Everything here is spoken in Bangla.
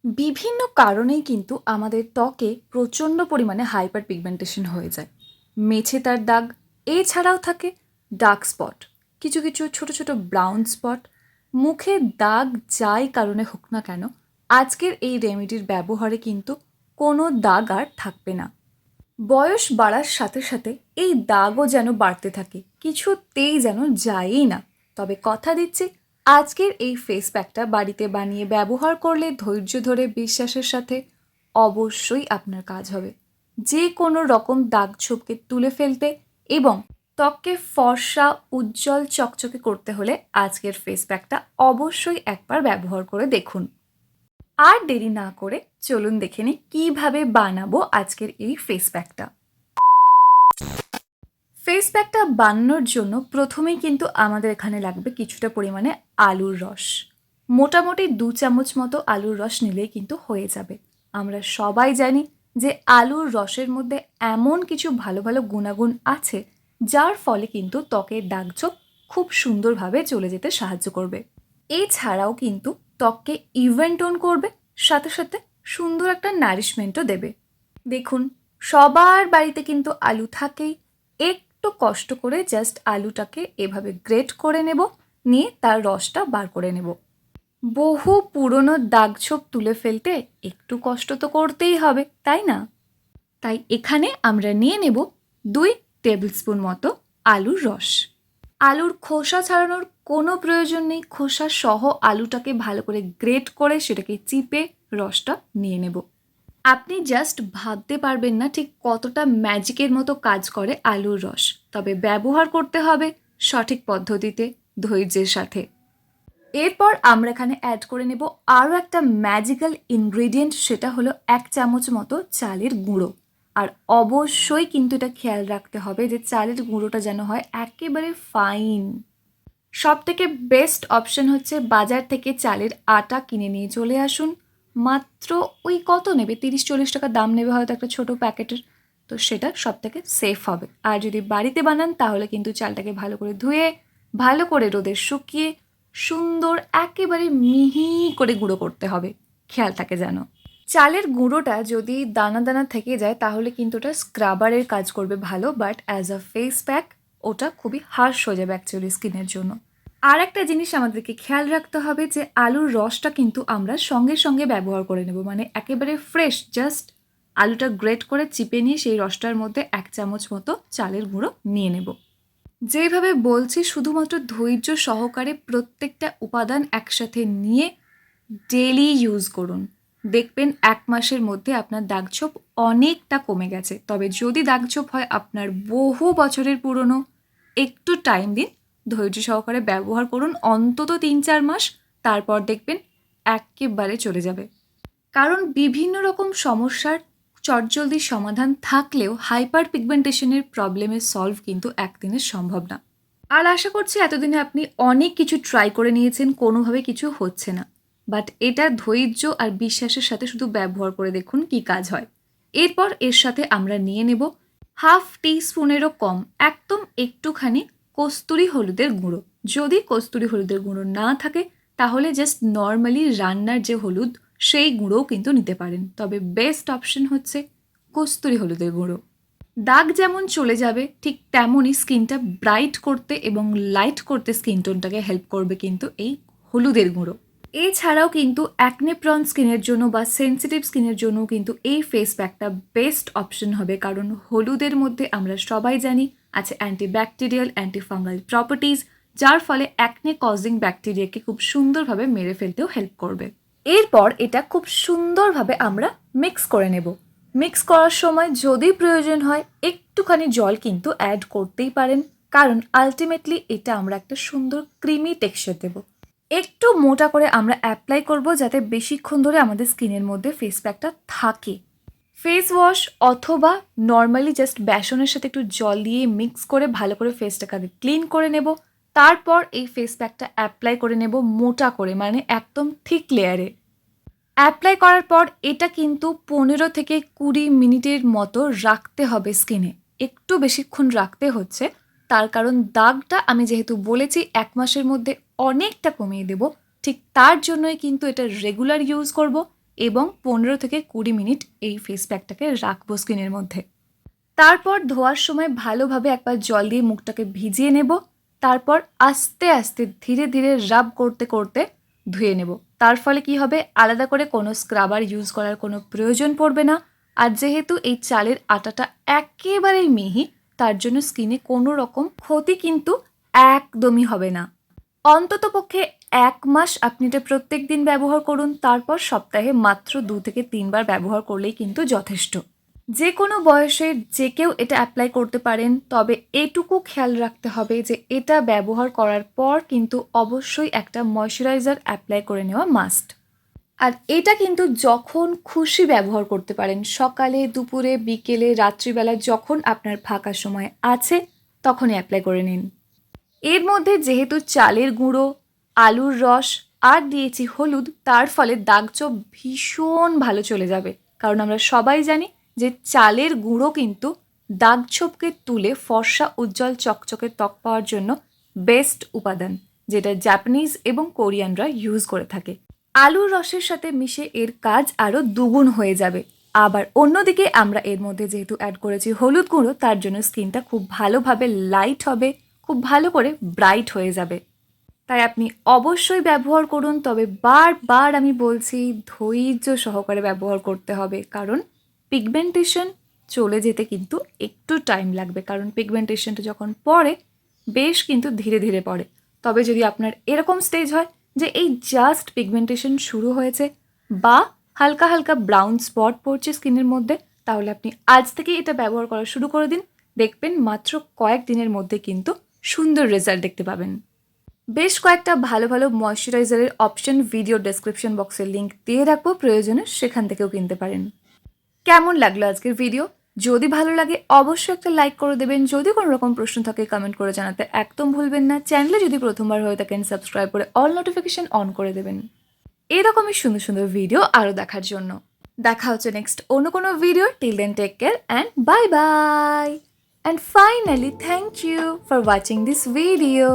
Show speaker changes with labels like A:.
A: বিভিন্ন কারণেই কিন্তু আমাদের ত্বকে প্রচণ্ড পরিমাণে হাইপার পিগমেন্টেশন হয়ে যায়। মেছে তার দাগ, এছাড়াও থাকে ডার্ক স্পট, কিছু কিছু ছোট ছোট ব্রাউন স্পট, মুখে দাগ যাই কারণে হোক না কেন, আজকের এই রেমেডির ব্যবহারে কিন্তু কোনো দাগ আর থাকবে না। বয়স বাড়ার সাথে সাথে এই দাগও যেন বাড়তে থাকে, কিছুতেই যেন যায়ই না। তবে কথা দিচ্ছি, আজকের এই ফেস প্যাকটা বাড়িতে বানিয়ে ব্যবহার করলে ধৈর্য ধরে বিশ্বাসের সাথে অবশ্যই আপনার কাজ হবে যে কোনো রকম দাগ ছোপকে তুলে ফেলতে এবং ত্বককে ফর্সা উজ্জ্বল চকচকে করতে হলে আজকের ফেস প্যাকটা অবশ্যই একবার ব্যবহার করে দেখুন। আর দেরি না করে চলুন দেখে নিই কীভাবে বানাবো আজকের এই ফেস প্যাকটা। ফেস প্যাকটা বানানোর জন্য প্রথমেই কিন্তু আমাদের এখানে লাগবে কিছুটা পরিমাণে আলুর রস। মোটামুটি 2 চামচ মতো আলুর রস নিলেই কিন্তু হয়ে যাবে। আমরা সবাই জানি যে আলুর রসের মধ্যে এমন কিছু ভালো ভালো গুণাগুণ আছে যার ফলে কিন্তু ত্বকের দাগছোপ খুব সুন্দরভাবে চলে যেতে সাহায্য করবে। এছাড়াও কিন্তু ত্বককে ইভেন টোন করবে, সাথে সাথে সুন্দর একটা নারিশমেন্টও দেবে। দেখুন, সবার বাড়িতে কিন্তু আলু থাকেই। একটু কষ্ট করে জাস্ট আলুটাকে এভাবে গ্রেট করে নেব, নিয়ে তার রসটা বার করে নেব। বহু পুরনো দাগছোপ তুলে ফেলতে একটু কষ্ট তো করতেই হবে, তাই না? তাই এখানে আমরা নিয়ে নেব 2 টেবিল স্পুন মতো আলুর রস। আলুর খোসা ছাড়ানোর কোনো প্রয়োজন নেই, খোসা সহ আলুটাকে ভালো করে গ্রেট করে সেটাকে চিপে রসটা নিয়ে নেব। আপনি জাস্ট ভাবতে পারবেন না ঠিক কতটা ম্যাজিকের মতো কাজ করে আলুর রস, তবে ব্যবহার করতে হবে সঠিক পদ্ধতিতে, ধৈর্যের সাথে। এরপর আমরা এখানে অ্যাড করে নেব আরও একটা ম্যাজিক্যাল ইনগ্রেডিয়েন্ট, সেটা হলো 1 চামচ মতো চালের গুঁড়ো। আর অবশ্যই কিন্তু এটা খেয়াল রাখতে হবে যে চালের গুঁড়োটা যেন হয় একেবারে ফাইন। সবথেকে বেস্ট অপশন হচ্ছে বাজার থেকে চালের আটা কিনে নিয়ে চলে আসুন। মাত্র ওই কত নেবে, 30-40 টাকা দাম নেবে হয়তো একটা ছোটো প্যাকেটের, তো সেটা সবথেকে সেফ হবে। আর যদি বাড়িতে বানান তাহলে কিন্তু চালটাকে ভালো করে ধুয়ে ভালো করে রোদে শুকিয়ে সুন্দর একেবারে মিহি করে গুঁড়ো করতে হবে, খেয়াল থাকে যেন। চালের গুঁড়োটা যদি দানা দানা থেকে যায় তাহলে কিন্তু ওটা স্ক্রাবারের কাজ করবে ভালো, but as a face pack ওটা খুবই হার্শ হয়ে যাবে অ্যাকচুয়ালি স্কিনের জন্য। আর একটা জিনিস আমাদেরকে খেয়াল রাখতে হবে যে আলুর রসটা কিন্তু আমরা সঙ্গে সঙ্গে ব্যবহার করে নেব, মানে একেবারে ফ্রেশ, জাস্ট আলুটা গ্রেট করে চিপে নিয়ে সেই রসটার মধ্যে 1 চামচ মতো চালের গুঁড়ো নিয়ে নেব। যেভাবে বলছি শুধুমাত্র ধৈর্য সহকারে প্রত্যেকটা উপাদান একসাথে নিয়ে ডেলি ইউজ করুন। দেখবেন 1 মাসের মধ্যে আপনার দাগছোপ অনেকটা কমে গেছে। তবে যদি দাগছোপ হয় আপনার বহু বছরের পুরনো, একটু টাইম দিন, ধৈর্য সহকারে ব্যবহার করুন অন্তত 3-4 মাস, তারপর দেখবেন একেবারে চলে যাবে। কারণ বিভিন্ন রকম সমস্যার চটজলদি সমাধান থাকলেও হাইপার পিগমেন্টেশনের প্রবলেমের সলভ কিন্তু একদিনে সম্ভব না। আর আশা করছি এতদিনে আপনি অনেক কিছু ট্রাই করে নিয়েছেন, কোনোভাবে কিছু হচ্ছে না, বাট এটা ধৈর্য আর বিশ্বাসের সাথে শুধু ব্যবহার করে দেখুন কি কাজ হয়। এরপর এর সাথে আমরা নিয়ে নেব হাফ টিস্পুনেরও কম, একদম একটুখানি কস্তুরি হলুদের গুঁড়ো। যদি কস্তুরি হলুদের গুঁড়ো না থাকে তাহলে জাস্ট নর্মালি রান্নার যে হলুদ সেই গুঁড়োও কিন্তু নিতে পারেন, তবে বেস্ট অপশন হচ্ছে কস্তুরি হলুদের গুঁড়ো। দাগ যেমন চলে যাবে ঠিক তেমনই স্কিনটা ব্রাইট করতে এবং লাইট করতে স্কিন টোনটাকে হেল্প করবে কিন্তু এই হলুদের গুঁড়ো। এছাড়াও কিন্তু অ্যাকনে প্রন স্কিনের জন্য বা সেন্সিটিভ স্কিনের জন্য কিন্তু এই ফেস প্যাকটা বেস্ট অপশন হবে, কারণ হলুদের মধ্যে আমরা সবাই জানি আছে অ্যান্টিব্যাকটেরিয়াল অ্যান্টিফাঙ্গাল প্রপার্টিজ, যার ফলে অ্যাকনে কজিং ব্যাকটেরিয়াকে খুব সুন্দরভাবে মেরে ফেলতেও হেল্প করবে। এরপর এটা খুব সুন্দরভাবে আমরা মিক্স করে নেব। মিক্স করার সময় যদি প্রয়োজন হয় একটুখানি জল কিন্তু অ্যাড করতেই পারেন, কারণ আলটিমেটলি এটা আমরা একটা সুন্দর ক্রিমি টেক্সচার দেব। একটু মোটা করে আমরা অ্যাপ্লাই করব যাতে বেশিক্ষণ ধরে আমাদের স্কিনের মধ্যে ফেস প্যাকটা থাকে। ফেস ওয়াশ অথবা নর্মালি জাস্ট বেসনের সাথে একটু জল দিয়ে মিক্স করে ভালো করে ফেসটাকে আগে ক্লিন করে নেব। তারপর এই ফেস প্যাকটা অ্যাপ্লাই করে নেব মোটা করে, মানে একদম থিক লেয়ারে। অ্যাপ্লাই করার পর এটা কিন্তু 15 থেকে 20 মিনিটের মতো রাখতে হবে স্কিনে। একটু বেশিক্ষণ রাখতে হচ্ছে, তার কারণ দাগটা আমি যেহেতু বলেছি 1 মাসের মধ্যে অনেকটা কমিয়ে দেব, ঠিক তার জন্যই কিন্তু এটা রেগুলার ইউজ করব। এবং 15 থেকে 20 মিনিট এই ফেস প্যাকটাকে রাখবো স্কিনের মধ্যে। তারপর ধোয়ার সময় ভালোভাবে একবার জল দিয়ে মুখটাকে ভিজিয়ে নেব। তারপর আস্তে আস্তে ধীরে ধীরে রাব করতে করতে ধুয়ে নেব। তার ফলে কি হবে, আলাদা করে কোনো স্ক্রাবার ইউজ করার কোনো প্রয়োজন পড়বে না। আর যেহেতু এই চালের আটাটা একেবারেই মিহি, তার জন্য স্কিনে কোনো রকম ক্ষতি কিন্তু একদমই হবে না। অন্ততপক্ষে 1 মাস আপনি এটা প্রত্যেক দিন ব্যবহার করুন। তারপর সপ্তাহে মাত্র 2 থেকে 3 বার ব্যবহার করলেই কিন্তু যথেষ্ট। যে কোনো বয়সের যে কেউ এটা অ্যাপ্লাই করতে পারেন, তবে এটুকু খেয়াল রাখতে হবে যে এটা ব্যবহার করার পর কিন্তু অবশ্যই একটা ময়শ্চারাইজার অ্যাপ্লাই করে নেওয়া মাস্ট। আর এটা কিন্তু যখন খুশি ব্যবহার করতে পারেন, সকালে, দুপুরে, বিকেলে, রাত্রিবেলা যখন আপনার ফাঁকা সময় আছে তখনই অ্যাপ্লাই করে নিন। এর মধ্যে যেহেতু চালের গুঁড়ো, আলুর রস আর দিয়েছি হলুদ, তার ফলে দাগছোপ ভীষণ ভালো চলে যাবে। কারণ আমরা সবাই জানি যে চালের গুঁড়ো কিন্তু দাগছোপকে তুলে ফর্সা উজ্জ্বল চকচকে ত্বক পাওয়ার জন্য বেস্ট উপাদান, যেটা জাপানিজ এবং কোরিয়ানরা ইউজ করে থাকে। আলুর রসের সাথে মিশে এর কাজ আরও দুগুণ হয়ে যাবে। আবার অন্যদিকে আমরা এর মধ্যে যেহেতু অ্যাড করেছি হলুদ গুঁড়ো, তার জন্য স্কিনটা খুব ভালোভাবে লাইট হবে, খুব ভালো করে ব্রাইট হয়ে যাবে। তাই আপনি অবশ্যই ব্যবহার করুন, তবে বারবার আমি বলছি ধৈর্য সহকারে ব্যবহার করতে হবে। কারণ পিগমেন্টেশন চলে যেতে কিন্তু একটু টাইম লাগবে, কারণ পিগমেন্টেশনটা যখন পড়ে বেশ কিন্তু ধীরে ধীরে পড়ে। তবে যদি আপনার এরকম স্টেজ হয় যে এই জাস্ট পিগমেন্টেশন শুরু হয়েছে বা হালকা হালকা ব্রাউন স্পট পড়ছে স্কিনের মধ্যে, তাহলে আপনি আজ থেকে এটা ব্যবহার করা শুরু করে দিন। দেখবেন মাত্র কয়েক দিনের মধ্যে কিন্তু সুন্দর রেজাল্ট দেখতে পাবেন। বেশ কয়েকটা ভালো ভালো ময়শ্চারাইজারের অপশন ভিডিও ডেসক্রিপশন বক্সের লিঙ্ক দিয়ে রাখবো, প্রয়োজনে সেখান থেকেও কিনতে পারেন। কেমন লাগলো আজকের ভিডিও? যদি ভালো লাগে অবশ্যই একটা লাইক করে দেবেন। যদি কোনো রকম প্রশ্ন থাকে কমেন্ট করে জানাতে একদম ভুলবেন না। চ্যানেলে যদি প্রথমবার হয়ে থাকেন সাবস্ক্রাইব করে অল নোটিফিকেশন অন করে দেবেন এরকমই সুন্দর সুন্দর ভিডিও আরও দেখার জন্য। দেখা হচ্ছে নেক্সট অন্য কোনো video. Till then take care and bye bye. And finally, thank you for watching this video.